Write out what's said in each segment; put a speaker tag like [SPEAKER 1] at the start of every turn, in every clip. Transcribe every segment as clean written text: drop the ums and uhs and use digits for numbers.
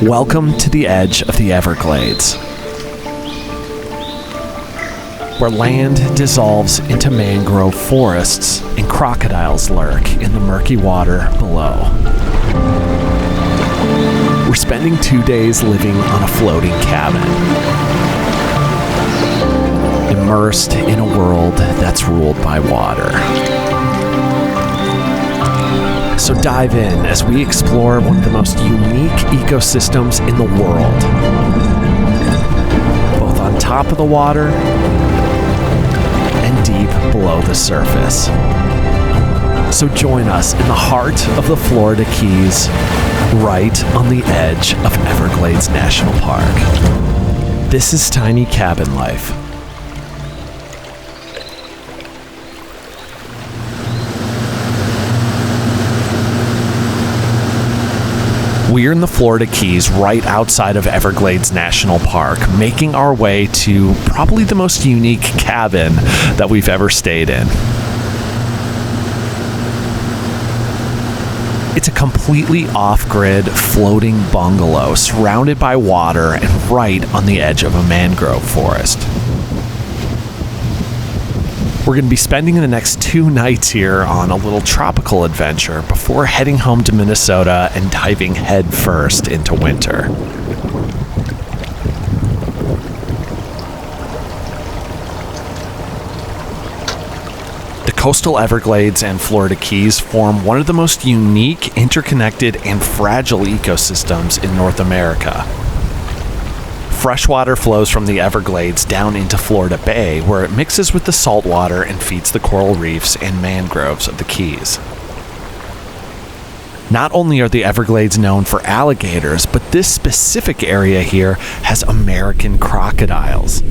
[SPEAKER 1] Welcome to the edge of the Everglades, where land dissolves into mangrove forests and crocodiles lurk in the murky water below. We're spending 2 days living on a floating cabin, immersed in a world that's ruled by water. So dive in as we explore one of the most unique ecosystems in the world, both on top of the water and deep below the surface. So join us in the heart of the Florida Keys, right on the edge of Everglades National Park. This is Tiny Cabin Life. We're in the Florida Keys right outside of Everglades National Park, making our way to probably the most unique cabin that we've ever stayed in. It's a completely off-grid floating bungalow surrounded by water and right on the edge of a mangrove forest. We're going to be spending the next 2 nights here on a little tropical adventure before heading home to Minnesota and diving headfirst into winter. The coastal Everglades and Florida Keys form one of the most unique, interconnected, and fragile ecosystems in North America. Freshwater flows from the Everglades down into Florida Bay, where it mixes with the salt water and feeds the coral reefs and mangroves of the Keys. Not only are the Everglades known for alligators, but this specific area here has American crocodiles.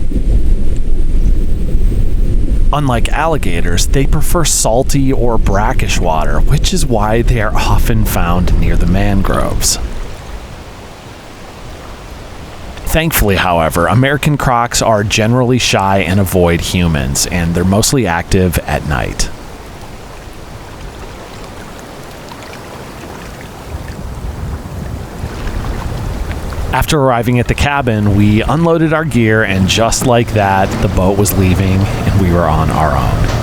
[SPEAKER 1] Unlike alligators, they prefer salty or brackish water, which is why they are often found near the mangroves. Thankfully, however, American crocs are generally shy and avoid humans, and they're mostly active at night. After arriving at the cabin, we unloaded our gear, and just like that, the boat was leaving and we were on our own.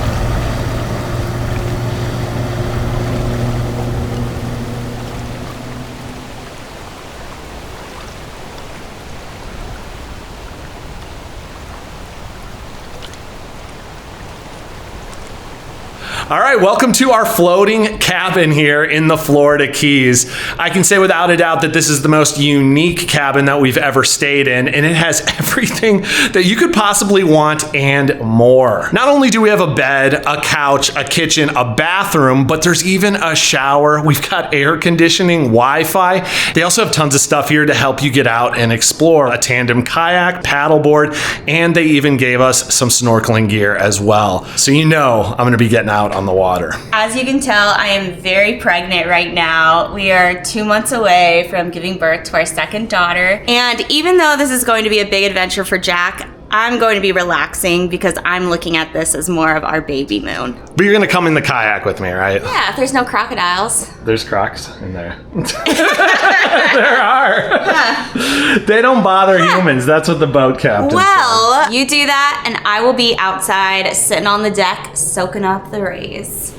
[SPEAKER 1] All right, welcome to our floating cabin here in the Florida Keys. I can say without a doubt that this is the most unique cabin that we've ever stayed in, and it has everything that you could possibly want and more. Not only do we have a bed, a couch, a kitchen, a bathroom, but there's even a shower. We've got air conditioning, Wi-Fi. They also have tons of stuff here to help you get out and explore. A tandem kayak, paddleboard, and they even gave us some snorkeling gear as well. So you know I'm gonna be getting out on the water.
[SPEAKER 2] As you can tell, I am very pregnant right now. We are 2 months away from giving birth to our second daughter. And even though this is going to be a big adventure for Jack, I'm going to be relaxing because I'm looking at this as more of our baby moon.
[SPEAKER 1] But you're gonna come in the kayak with me, right?
[SPEAKER 2] Yeah, if there's no crocodiles.
[SPEAKER 1] There's crocs in there. There are. Yeah. They don't bother humans. That's what the boat captain said.
[SPEAKER 2] You do that and I will be outside sitting on the deck soaking up the rays.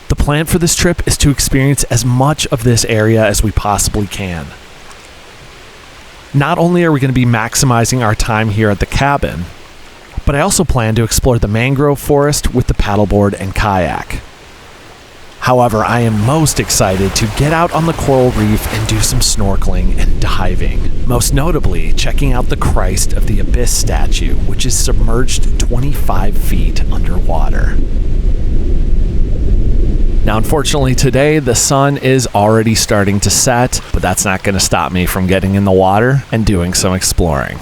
[SPEAKER 1] The plan for this trip is to experience as much of this area as we possibly can. Not only are we going to be maximizing our time here at the cabin, but I also plan to explore the mangrove forest with the paddleboard and kayak. However, I am most excited to get out on the coral reef and do some snorkeling and diving. Most notably, checking out the Christ of the Abyss statue, which is submerged 25 feet underwater. Now, unfortunately today, the sun is already starting to set, but that's not going to stop me from getting in the water and doing some exploring.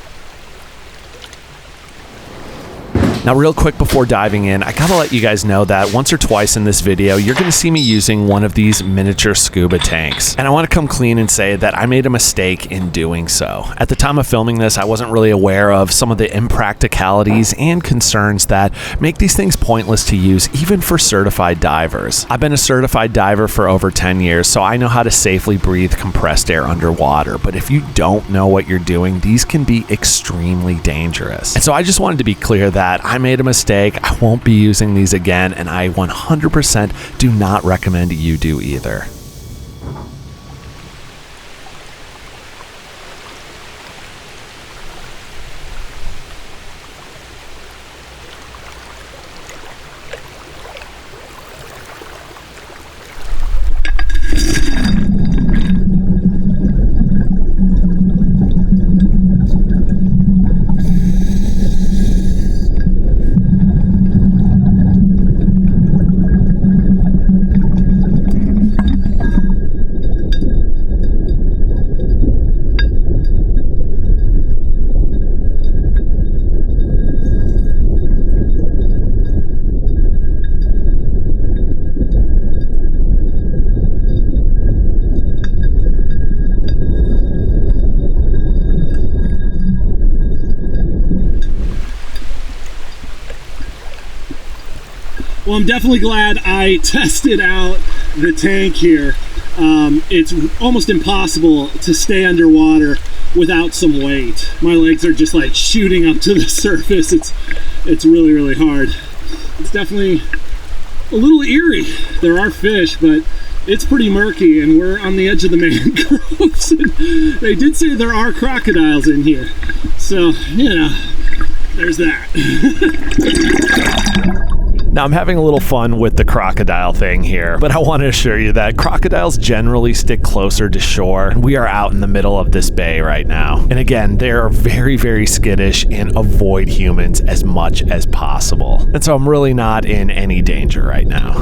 [SPEAKER 1] Now, real quick before diving in, I gotta let you guys know that once or twice in this video, you're gonna see me using one of these miniature scuba tanks. And I wanna come clean and say that I made a mistake in doing so. At the time of filming this, I wasn't really aware of some of the impracticalities and concerns that make these things pointless to use, even for certified divers. I've been a certified diver for over 10 years, so I know how to safely breathe compressed air underwater. But if you don't know what you're doing, these can be extremely dangerous. And so I just wanted to be clear that I made a mistake. I won't be using these again, and I 100% do not recommend you do either.
[SPEAKER 3] Well, I'm definitely glad I tested out the tank here. It's almost impossible to stay underwater without some weight. My legs are just like shooting up to the surface. It's really, really hard. It's definitely a little eerie. There are fish, but it's pretty murky, and we're on the edge of the mangroves. And they did say there are crocodiles in here. So, you know, there's that.
[SPEAKER 1] Now, I'm having a little fun with the crocodile thing here, but I want to assure you that crocodiles generally stick closer to shore. We are out in the middle of this bay right now. And again, they are very, very skittish and avoid humans as much as possible. And so I'm really not in any danger right now.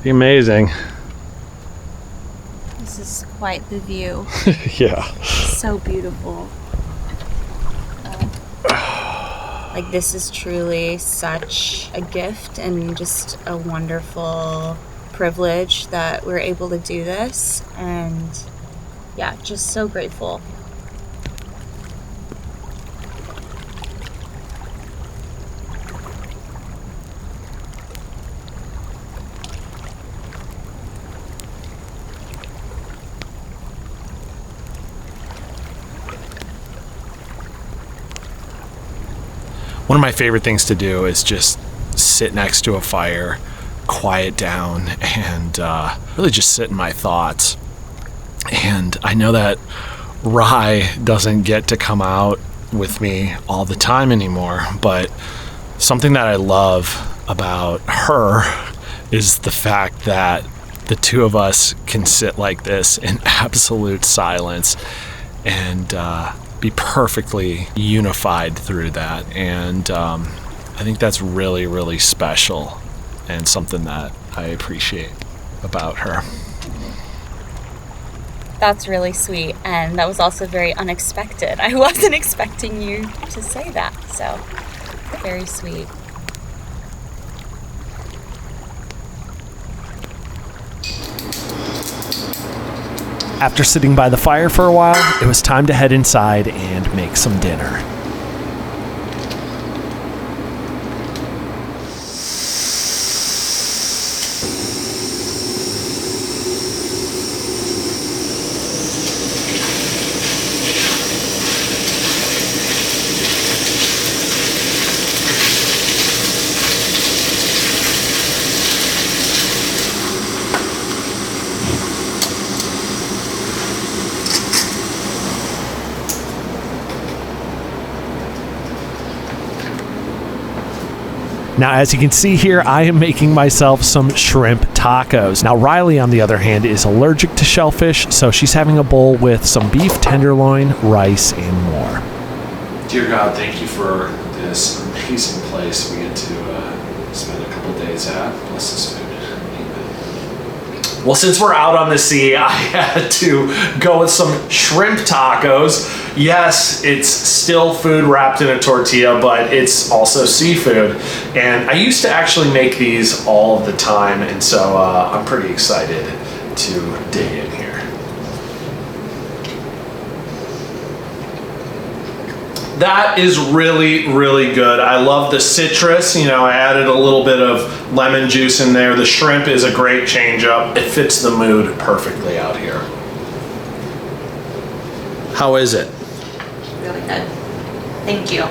[SPEAKER 1] Amazing.
[SPEAKER 2] This is quite the view.
[SPEAKER 1] Yeah.
[SPEAKER 2] So beautiful. Like, this is truly such a gift and just a wonderful privilege that we're able to do this. And yeah, just so grateful.
[SPEAKER 1] One of my favorite things to do is just sit next to a fire, quiet down, and really just sit in my thoughts. And I know that Rye doesn't get to come out with me all the time anymore, but something that I love about her is the fact that the two of us can sit like this in absolute silence and be perfectly unified through that. And I think that's really, really special and something that I appreciate about her.
[SPEAKER 2] That's really sweet, and that was also very unexpected. I wasn't expecting you to say that, so very sweet.
[SPEAKER 1] After sitting by the fire for a while, it was time to head inside and make some dinner. Now, as you can see here, I am making myself some shrimp tacos. Now, Riley, on the other hand, is allergic to shellfish, so she's having a bowl with some beef tenderloin, rice, and more. Dear God, thank you for this amazing place we get to spend a couple days at. Bless this food. Amen. Well, since we're out on the sea, I had to go with some shrimp tacos. Yes, it's still food wrapped in a tortilla, but it's also seafood. And I used to actually make these all of the time, and so I'm pretty excited to dig in here. That is really, really good. I love the citrus. You know, I added a little bit of lemon juice in there. The shrimp is a great change up. It fits the mood perfectly out here. How is it?
[SPEAKER 2] Really good. Thank you.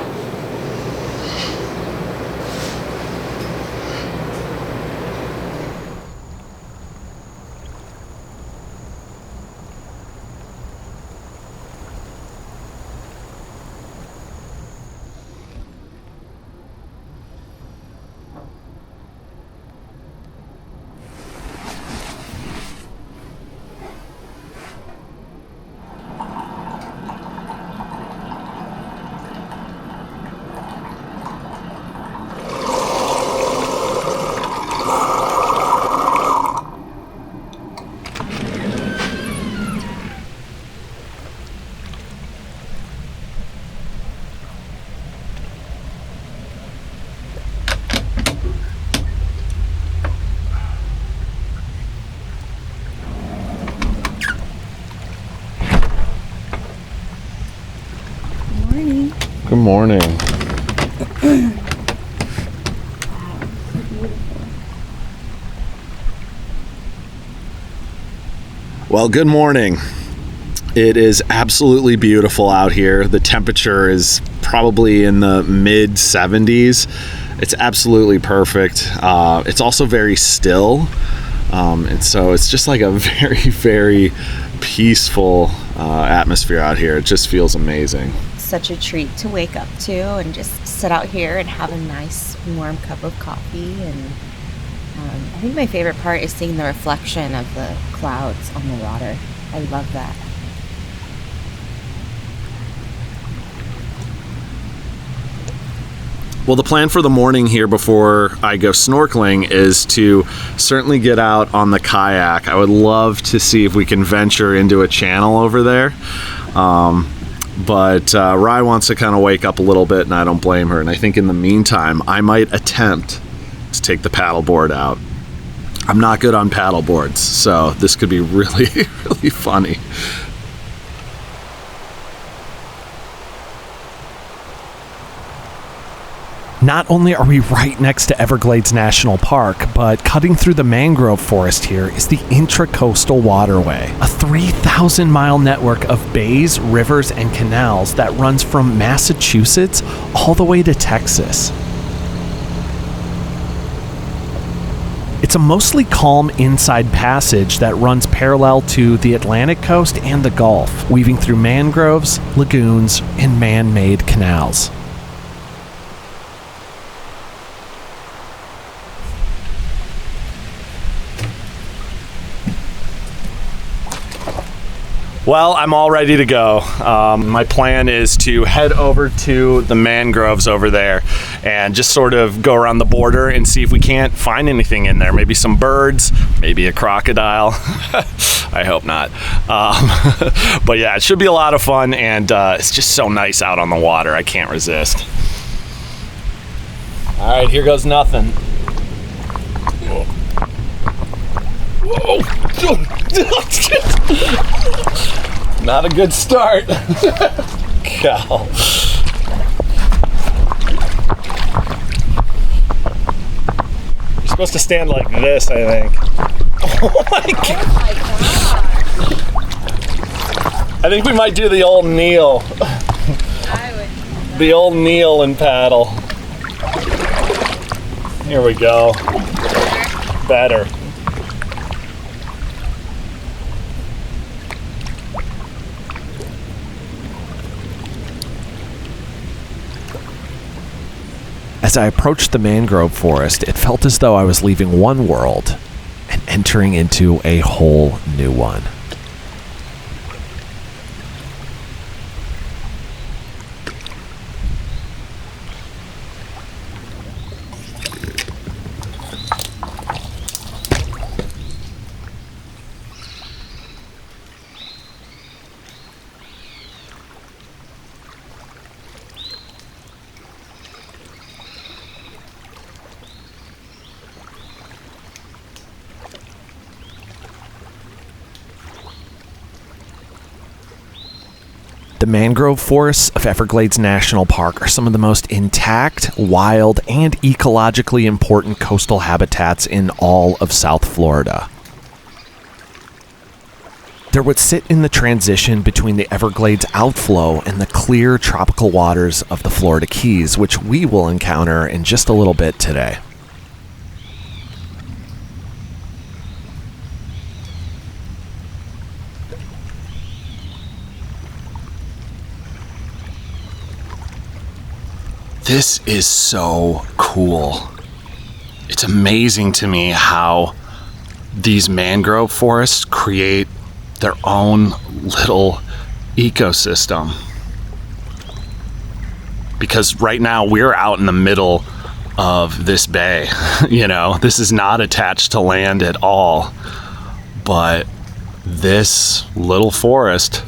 [SPEAKER 1] Good morning. Well, good morning. It is absolutely beautiful out here. The temperature is probably in the mid 70s. It's absolutely perfect. It's also very still. And so it's just like a very, very peaceful atmosphere out here. It just feels amazing.
[SPEAKER 2] Such a treat to wake up to and just sit out here and have a nice warm cup of coffee. And I think my favorite part is seeing the reflection of the clouds on the water. I love that.
[SPEAKER 1] Well, the plan for the morning here before I go snorkeling is to certainly get out on the kayak. I would love to see if we can venture into a channel over there. But Rye wants to kind of wake up a little bit, and I don't blame her. And I think in the meantime, I might attempt to take the paddleboard out. I'm not good on paddleboards, so this could be really, really funny. Not only are we right next to Everglades National Park, but cutting through the mangrove forest here is the Intracoastal Waterway, a 3,000-mile network of bays, rivers, and canals that runs from Massachusetts all the way to Texas. It's a mostly calm inside passage that runs parallel to the Atlantic coast and the Gulf, weaving through mangroves, lagoons, and man-made canals. Well, I'm all ready to go. My plan is to head over to the mangroves over there and just sort of go around the border and see if we can't find anything in there. Maybe some birds, maybe a crocodile. I hope not. But yeah, it should be a lot of fun, and it's just so nice out on the water. I can't resist. All right, here goes nothing. Whoa. Not a good start. Cow. You're supposed to stand like this, I think. Oh my God. Oh my God. I think we might do the old kneel. The old kneel and paddle. Here we go. Better. As I approached the mangrove forest, it felt as though I was leaving one world and entering into a whole new one. The mangrove forests of Everglades National Park are some of the most intact, wild, and ecologically important coastal habitats in all of South Florida. They're what sit in the transition between the Everglades outflow and the clear tropical waters of the Florida Keys, which we will encounter in just a little bit today. This is so cool. It's amazing to me how these mangrove forests create their own little ecosystem. Because right now we're out in the middle of this bay. You know, this is not attached to land at all. But this little forest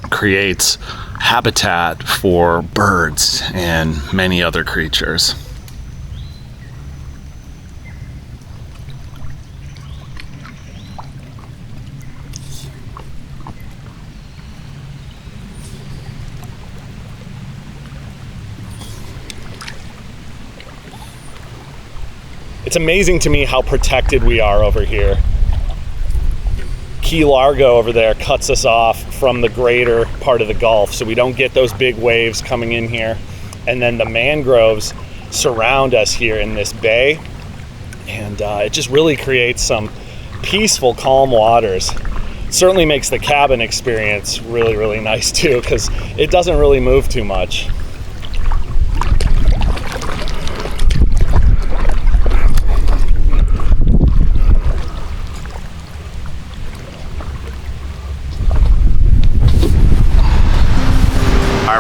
[SPEAKER 1] creates habitat for birds and many other creatures. It's amazing to me how protected we are over here. Key Largo over there cuts us off from the greater part of the Gulf, so we don't get those big waves coming in here. And then the mangroves surround us here in this bay, and it just really creates some peaceful, calm waters. It certainly makes the cabin experience really, really nice too, because it doesn't really move too much.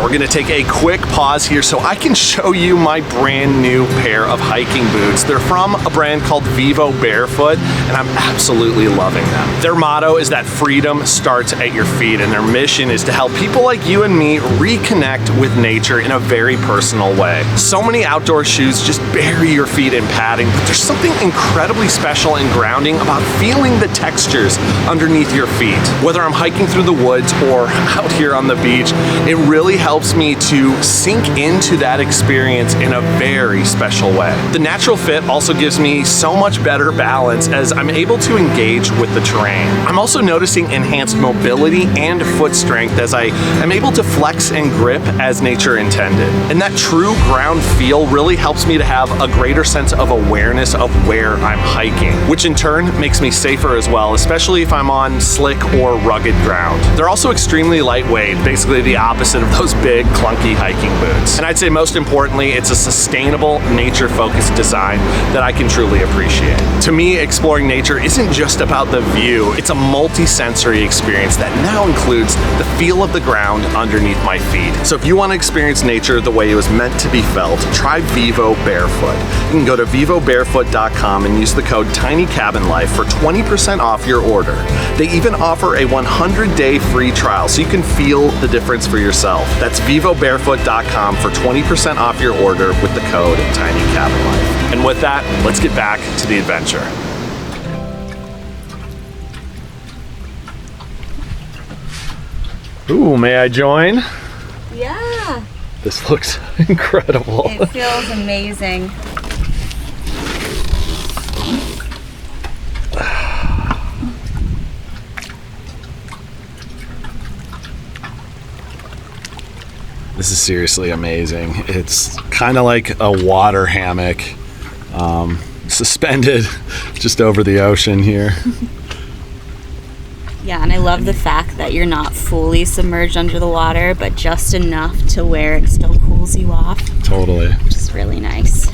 [SPEAKER 1] We're gonna take a quick pause here so I can show you my brand new pair of hiking boots. They're from a brand called Vivobarefoot, and I'm absolutely loving them. Their motto is that freedom starts at your feet, and their mission is to help people like you and me reconnect with nature in a very personal way. So many outdoor shoes just bury your feet in padding, but there's something incredibly special and grounding about feeling the textures underneath your feet. Whether I'm hiking through the woods or out here on the beach, it really helps me to sink into that experience in a very special way. The natural fit also gives me so much better balance as I'm able to engage with the terrain. I'm also noticing enhanced mobility and foot strength as I am able to flex and grip as nature intended. And that true ground feel really helps me to have a greater sense of awareness of where I'm hiking, which in turn makes me safer as well, especially if I'm on slick or rugged ground. They're also extremely lightweight, basically the opposite of those big clunky hiking boots. And I'd say most importantly, it's a sustainable, nature-focused design that I can truly appreciate. To me, exploring nature isn't just about the view, it's a multi-sensory experience that now includes the feel of the ground underneath my feet. So if you want to experience nature the way it was meant to be felt, try Vivobarefoot. You can go to vivobarefoot.com and use the code TinyCabinLife for 20% off your order. They even offer a 100-day free trial so you can feel the difference for yourself. That's vivobarefoot.com for 20% off your order with the code TinyCabinLife. And with that, let's get back to the adventure. Ooh, may I join?
[SPEAKER 2] Yeah.
[SPEAKER 1] This looks incredible.
[SPEAKER 2] It feels amazing.
[SPEAKER 1] This is seriously amazing. It's kind of like a water hammock, suspended just over the ocean here.
[SPEAKER 2] Yeah, and I love the fact that you're not fully submerged under the water, but just enough to where it's still cool cools you off.
[SPEAKER 1] Totally.
[SPEAKER 2] Which is really nice.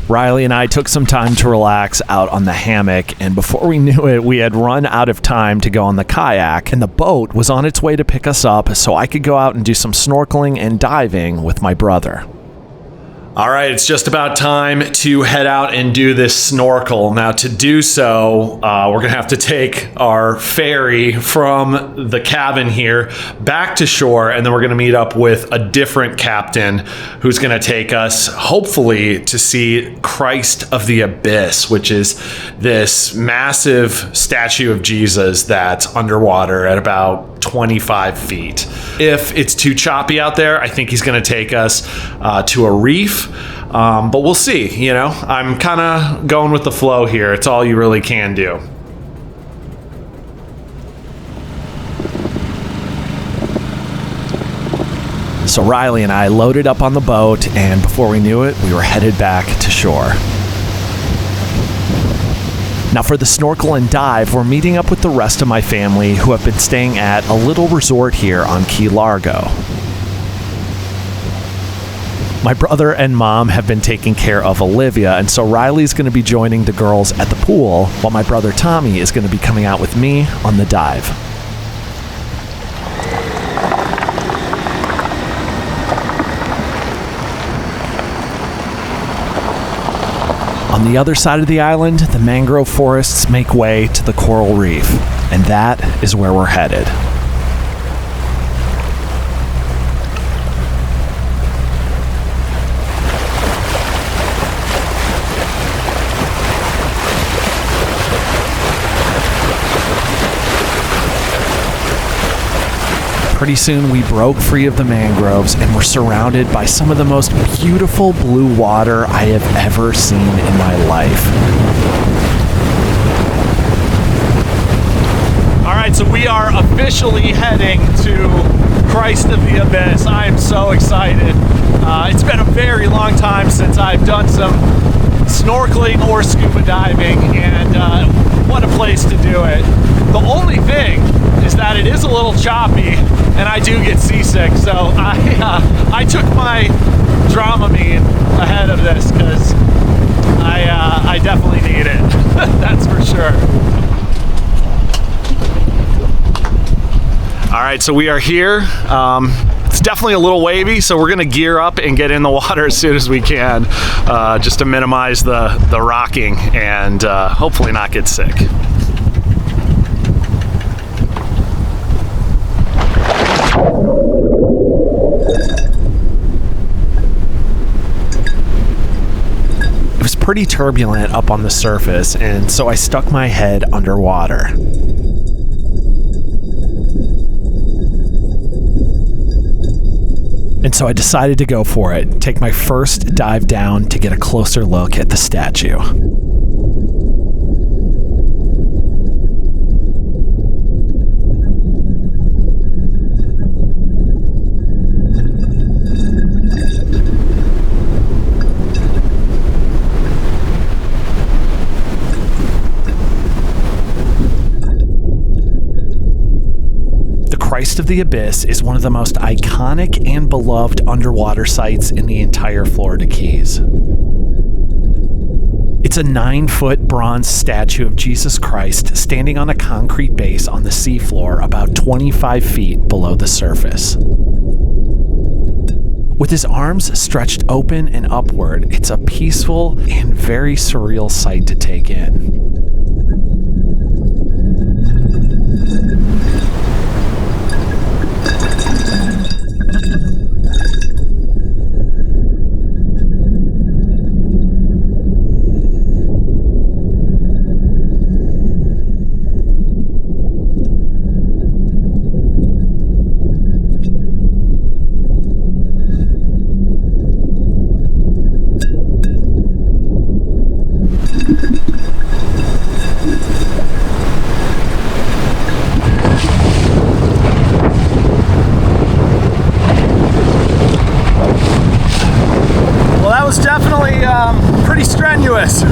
[SPEAKER 4] Riley and I took some time to relax out on the hammock, and before we knew it, we had run out of time to go on the kayak, and the boat was on its way to pick us up so I could go out and do some snorkeling and diving with my brother.
[SPEAKER 1] All right, it's just about time to head out and do this snorkel. Now, to do so, we're going to have to take our ferry from the cabin here back to shore, and then we're going to meet up with a different captain who's going to take us, hopefully, to see Christ of the Abyss, which is this massive statue of Jesus that's underwater at about 25 feet. If it's too choppy out there, I think he's going to take us to a reef. But we'll see, you know. I'm kind of going with the flow here. It's all you really can do.
[SPEAKER 4] So Riley and I loaded up on the boat, and before we knew it, we were headed back to shore. Now for the snorkel and dive, we're meeting up with the rest of my family who have been staying at a little resort here on Key Largo. My brother and mom have been taking care of Olivia, and so Riley's going to be joining the girls at the pool, while my brother Tommy is going to be coming out with me on the dive. On the other side of the island, the mangrove forests make way to the coral reef, and that is where we're headed. Pretty soon we broke free of the mangroves and were surrounded by some of the most beautiful blue water I have ever seen in my life.
[SPEAKER 1] All right, so we are officially heading to Christ of the Abyss. I am so excited. It's been a very long time since I've done some snorkeling or scuba diving, and what a place to do it. The only thing is that it is a little choppy, and I do get seasick, so I took my Dramamine ahead of this because I definitely need it. That's for sure. All right, so we are here. It's definitely a little wavy, so we're gonna gear up and get in the water as soon as we can, just to minimize the rocking and hopefully not get sick.
[SPEAKER 4] It was pretty turbulent up on the surface, and so I stuck my head underwater. And so I decided to go for it, take my first dive down to get a closer look at the statue. Christ of the Abyss is one of the most iconic and beloved underwater sites in the entire Florida Keys. It's a 9-foot bronze statue of Jesus Christ standing on a concrete base on the seafloor about 25 feet below the surface. With his arms stretched open and upward, it's a peaceful and very surreal sight to take in. Pretty strenuous. You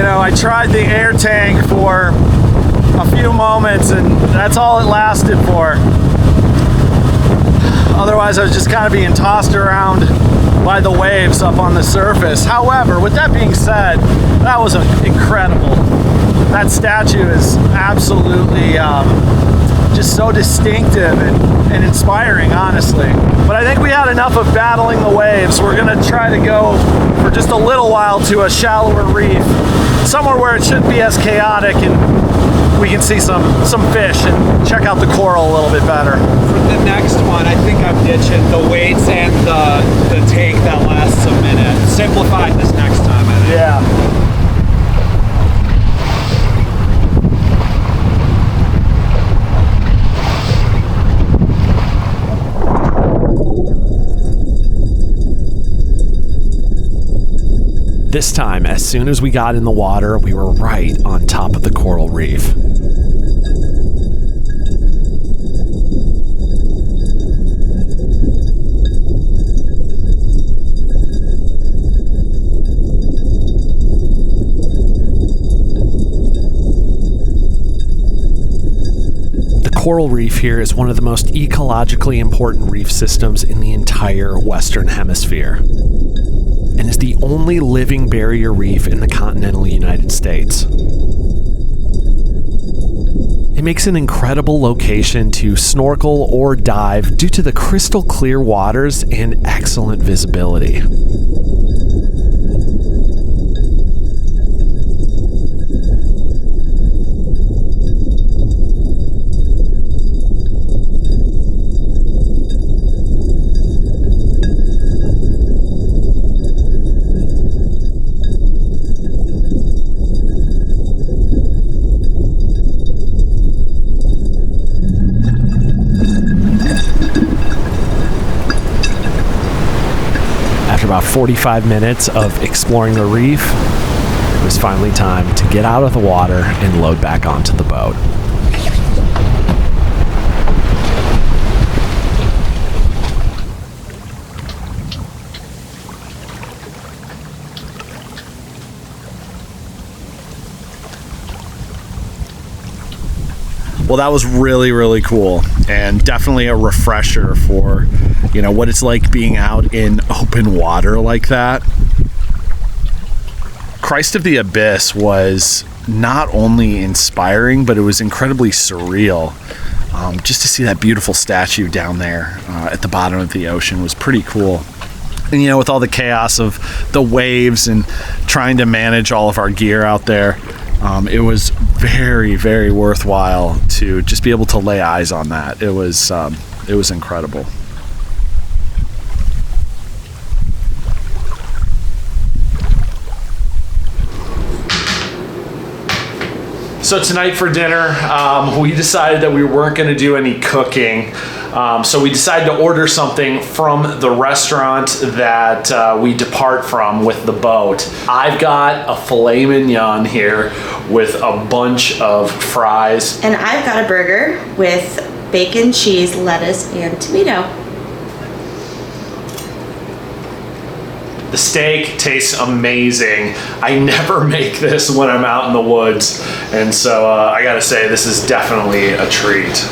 [SPEAKER 4] know, I tried the air tank for a few moments, and that's all it lasted for. Otherwise, I was just kind of being tossed around by the waves up on the surface. However, with that being said, that was incredible. That statue is absolutely just so distinctive and inspiring, honestly. But I think we had enough of battling the waves. We're gonna try to go for just a little while to a shallower reef, somewhere where it shouldn't be as chaotic, and we can see some fish and check out the coral a little bit better.
[SPEAKER 5] For the next one, I think I'm ditching the weights and the tank that lasts a minute. Simplify this next time, I think.
[SPEAKER 4] Yeah. This time, as soon as we got in the water, we were right on top of the coral reef. The coral reef here is one of the most ecologically important reef systems in the entire Western Hemisphere, and is the only living barrier reef in the continental United States. It makes an incredible location to snorkel or dive due to the crystal clear waters and excellent visibility. After about 45 minutes of exploring the reef, it was finally time to get out of the water and load back onto the boat. Well, that was really, really cool, and definitely a refresher for, you know, what it's like being out in open water like that. Christ of the Abyss was not only inspiring, but it was incredibly surreal. Just to see that beautiful statue down there at the bottom of the ocean was pretty cool. And, you know, with all the chaos of the waves and trying to manage all of our gear out there, it was very, very worthwhile to just be able to lay eyes on that. It was incredible. So tonight for dinner, we decided that we weren't going to do any cooking. So we decided to order something from the restaurant that we depart from with the boat. I've got a filet mignon here with a bunch of fries.
[SPEAKER 2] And I've got a burger with bacon, cheese, lettuce, and tomato.
[SPEAKER 1] The steak tastes amazing. I never make this when I'm out in the woods, and so I gotta say, this is definitely a treat.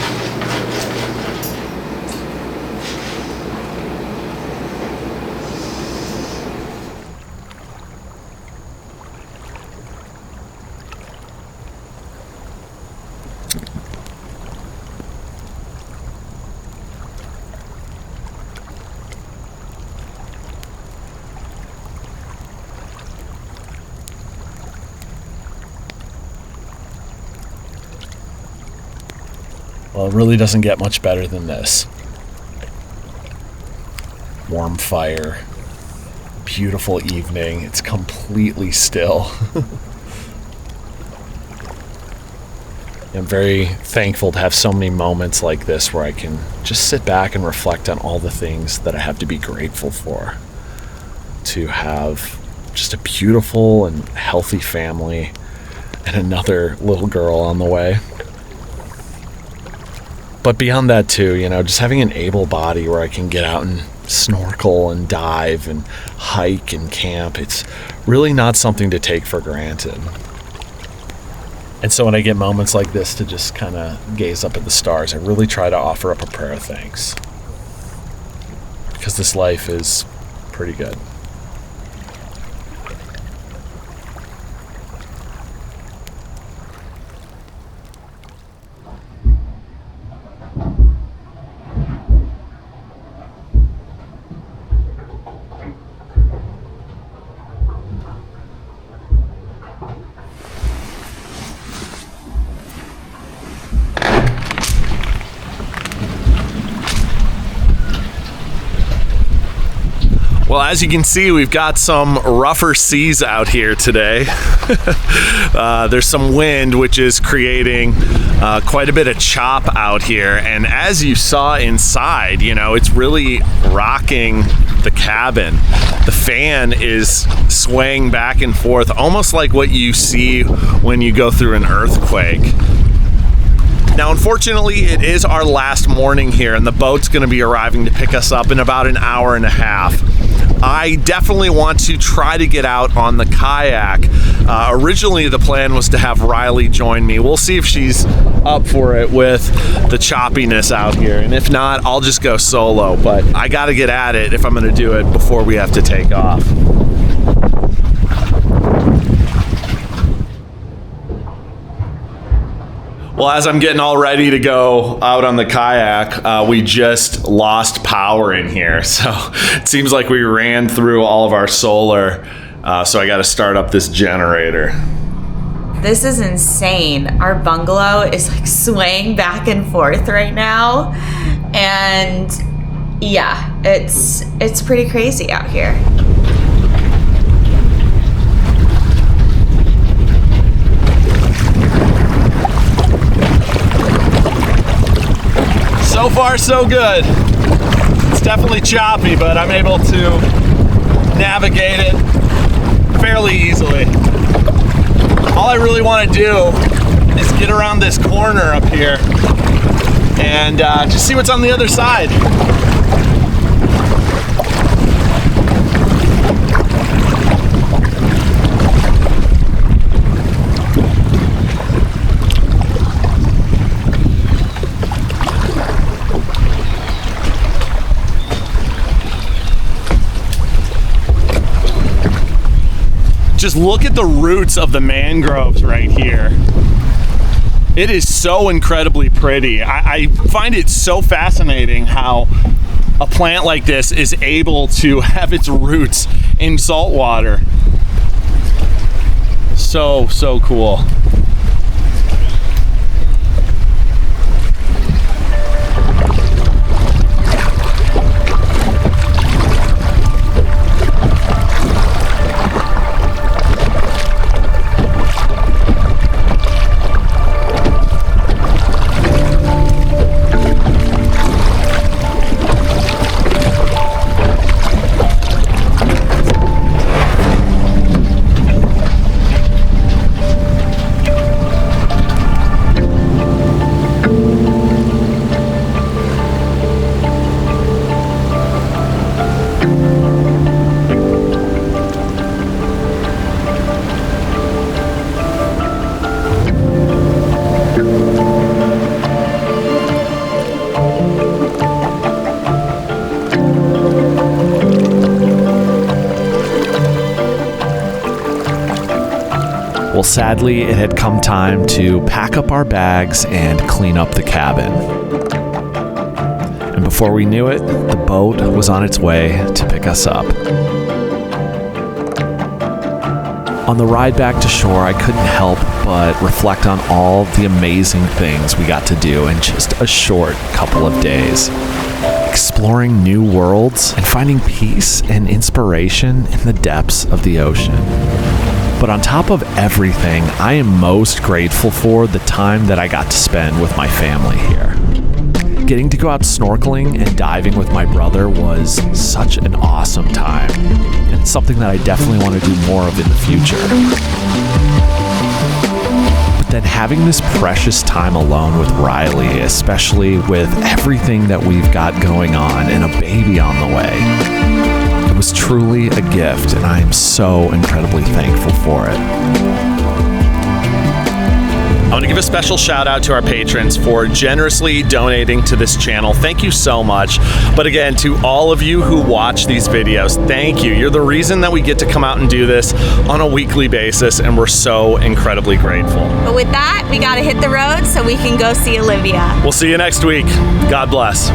[SPEAKER 1] Well, it really doesn't get much better than this. Warm fire, beautiful evening. It's completely still. I'm very thankful to have so many moments like this where I can just sit back and reflect on all the things that I have to be grateful for. To have just a beautiful and healthy family and another little girl on the way. But beyond that too, you know, just having an able body where I can get out and snorkel and dive and hike and camp, it's really not something to take for granted.
[SPEAKER 4] And so when I get moments like this to just kind of gaze up at the stars, I really try to offer up a prayer of thanks. Because this life is pretty good. Well, as you can see, we've got some rougher seas out here today. There's some wind, which is creating quite a bit of chop out here. And as you saw inside, you know, it's really rocking the cabin. The fan is swaying back and forth, almost like what you see when you go through an earthquake. Now, unfortunately, it is our last morning here, and the boat's going to be arriving to pick us up in about an hour and a half. I definitely want to try to get out on the kayak. Originally, the plan was to have Riley join me. We'll see if she's up for it with the choppiness out here, and if not, I'll just go solo. But I got to get at it if I'm going to do it before we have to take off. Well, as I'm getting all ready to go out on the kayak, we just lost power in here. So it seems like we ran through all of our solar. So I got to start up this generator.
[SPEAKER 2] This is insane. Our bungalow is like swaying back and forth right now. And yeah, it's pretty crazy out here.
[SPEAKER 4] So far, so good. It's definitely choppy, but I'm able to navigate it fairly easily. All I really want to do is get around this corner up here and just see what's on the other side. Just look at the roots of the mangroves right here. It is so incredibly pretty. I find it so fascinating how a plant like this is able to have its roots in salt water. So cool. Well, sadly, it had come time to pack up our bags and clean up the cabin. And before we knew it, the boat was on its way to pick us up. On the ride back to shore, I couldn't help but reflect on all the amazing things we got to do in just a short couple of days. Exploring new worlds and finding peace and inspiration in the depths of the ocean. But on top of everything, I am most grateful for the time that I got to spend with my family here. Getting to go out snorkeling and diving with my brother was such an awesome time, and it's something that I definitely want to do more of in the future. But then having this precious time alone with Riley, especially with everything that we've got going on and a baby on the way, it was truly a gift, and I am so incredibly thankful for it.
[SPEAKER 1] want to give a special shout out to our patrons for generously donating to this channel. Thank you so much. But again, to all of you who watch these videos, thank you. You're the reason that we get to come out and do this on a weekly basis, and we're so incredibly grateful.
[SPEAKER 2] But with that, we got to hit the road so we can go see Olivia.
[SPEAKER 1] We'll see you next week. God bless.